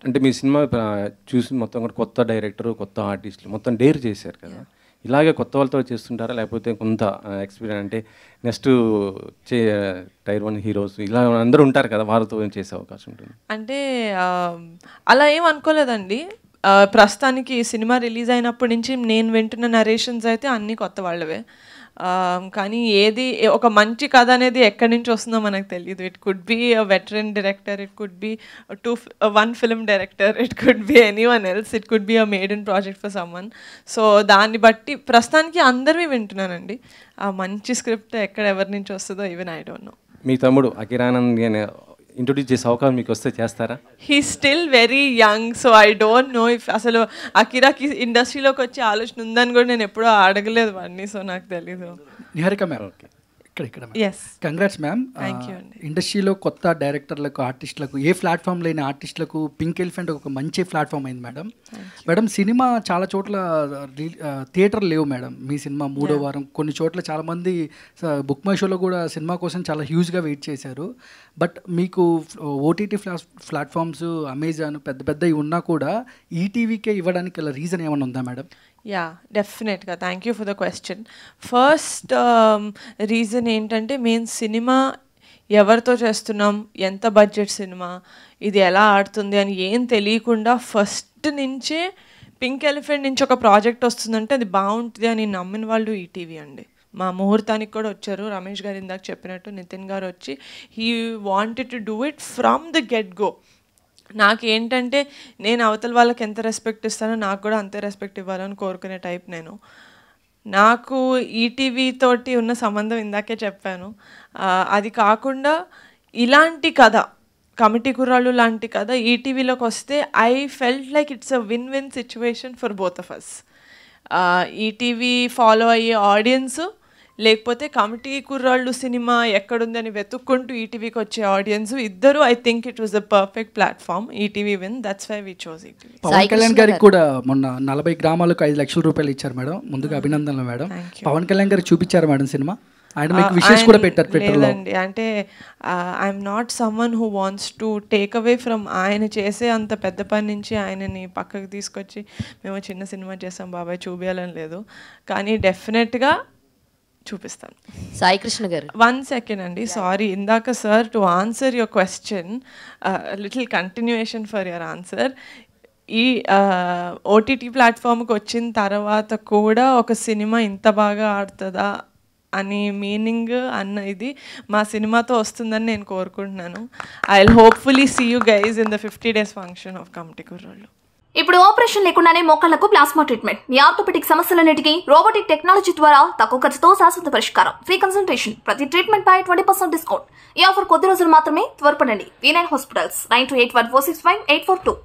అంటే మీ సినిమా చూసి మొత్తం కూడా కొత్త డైరెక్టర్, కొత్త ఆర్టిస్టులు మొత్తం డేర్ చేశారు కదా. ఇలాగే కొత్త వాళ్ళతో చేస్తుంటారా, లేకపోతే కొంత ఎక్స్పీరియన్స్ అంటే నెక్స్ట్ టైర్ 1 హీరోస్ ఇలా అందరూ ఉంటారు కదా, వారితో చేసే అవకాశం ఉంటుంది? అంటే అలా ఏం అనుకోలేదండి. ప్రస్తుతానికి సినిమా రిలీజ్ అయినప్పటి నుంచి నేను వింటున్న నరేషన్స్ అయితే అన్నీ కొత్త వాళ్ళవే. కానీ ఏది ఒక మంచి కథ అనేది ఎక్కడి నుంచి వస్తుందో మనకు తెలియదు. It could be a veteran director, it could be 1 film director, it could be anyone else, it could be a made in project for someone. So దాన్ని బట్టి ప్రస్తుతానికి అందరివి వింటున్నానండి. ఆ మంచి స్క్రిప్ట్ ఎక్కడ ఎవరి నుంచి వస్తుందో ఈవెన్ ఐ డోంట్ నో. మీ తమ్ముడు అకిరానంద్ ఇంట్రొడ్యూస్ చేసే అవకాశం మీకు వస్తే చేస్తారా? He still very young, so I don't know if అసలు అకిరాకి ఇండస్ట్రీలోకి వచ్చే ఆలోచన ఉందని కూడా నేను ఎప్పుడూ అడగలేదు వాడిని, సో నాకు తెలీదు. నిహారిక మ్యామ్, ఓకే, ఇక్కడ yes, congrats ma'am. Thank you అండి. ఇండస్ట్రీలో కొత్త డైరెక్టర్లకు, ఆర్టిస్టులకు, ఏ ప్లాట్ఫామ్ లేని ఆర్టిస్టులకు పింక్ ఎలిఫెంట్ ఒక మంచి ప్లాట్ఫామ్ అయింది మేడం. మేడం సినిమా చాలా చోట్ల థియేటర్ లేవు మేడం. మీ సినిమా 3వ వారం కొన్ని చోట్ల చాలామంది బుక్ మై షోలో కూడా సినిమా కోసం చాలా హ్యూజ్గా వెయిట్ చేశారు. బట్ మీకు ఓటీటీ ప్లాట్ఫామ్స్, అమెజాన్ పెద్ద పెద్దవి ఉన్నా కూడా ఈటీవీకే ఇవ్వడానికి గల రీజన్ ఏమైనా ఉందా మేడం? యా, డెఫినెట్గా. Thank you for the question. First reason ఏంటంటే, మేము సినిమా ఎవరితో చేస్తున్నాం, ఎంత బడ్జెట్ సినిమా, ఇది ఎలా ఆడుతుంది అని ఏం తెలియకుండా ఫస్ట్ నుంచే పింక్ ఎలిఫెంట్ నుంచి ఒక ప్రాజెక్ట్ వస్తుందంటే అది బాగుంటుంది అని నమ్మిన వాళ్ళు ఈటీవీ అండి. మా ముహూర్తానికి కూడా వచ్చారు. రమేష్ గారు ఇందాక చెప్పినట్టు నితిన్ గారు వచ్చి he wanted to do it from the get go. నాకేంటంటే నేను అవతల వాళ్ళకి ఎంత రెస్పెక్ట్ ఇస్తానో నాకు కూడా అంతే రెస్పెక్ట్ ఇవ్వాలని కోరుకునే టైప్ నేను. నాకు ఈటీవీ తోటి ఉన్న సంబంధం ఇందాకే చెప్పాను. అది కాకుండా ఇలాంటి కథ, కమిటీ కుర్రాళ్ళు లాంటి కథ ఈటీవీలోకి వస్తే I felt like it's a win win situation for both of us. ETV follow అయ్యే ఆడియన్స్, లేకపోతే కమిటీ కుర్రాళ్ళు సినిమా ఎక్కడుందని వెతుక్కుంటూ ఈటీవీకి వచ్చే ఆడియన్స్, ఇద్దరు I think it was the perfect platform. ETV win, that's why we chose ETV. Pawan Kalyan గారికి కూడా మొన్న 40 గ్రామాలకు 5 లక్షల రూపాయలు ఇచ్చారు మేడం. ముందుగా అభినందనలు మేడం. పవన్ కళ్యాణ్ గారికి చూపించారు మేడం సినిమా? ఆయన మీకు విషెస్ కూడా పెట్టారు ట్విట్టర్లో. లేదండి, అంటే I'm not someone who wants to take away from ఆయన చేసే అంత పెద్ద పని నుంచి ఆయనని పక్కకు తీసుకొచ్చి మేము చిన్న సినిమా చేసాం బాబాయ్ చూపించాలని లేదు. కానీ డెఫినెట్గా చూపిస్తాను. సాయి కృష్ణ గారు, 1 సెకండ్ అండి, సారీ. ఇందాక sir, to answer your question, little continuation for your answer. ఈ ఓటీటీ ప్లాట్ఫామ్కి వచ్చిన తర్వాత కూడా ఒక సినిమా ఇంత బాగా ఆడుతుందా అని మీనింగ్ అన్న ఇది మా సినిమాతో వస్తుందని నేను కోరుకుంటున్నాను. I will hopefully see you guys in the 50 days function of Committee Kurrollu. ఇప్పుడు ఆపరేషన్ లేకుండానే మోకాళ్లకు ప్లాస్మా ట్రీట్మెంట్, మీ ఆర్థోపెటిక్ సమస్యలన్నిటికీ రోబోటిక్ టెక్నాలజీ ద్వారా తక్కువ ఖర్చుతో శాశ్వత పరిష్కారం, ఫ్రీ కన్సల్టేషన్, ప్రతి ట్రీట్మెంట్ పై 20% డిస్కౌంట్. ఈ ఆఫర్ కొద్ది రోజులు మాత్రమే, త్వరపడండి. V9 hospitals, 9281465842.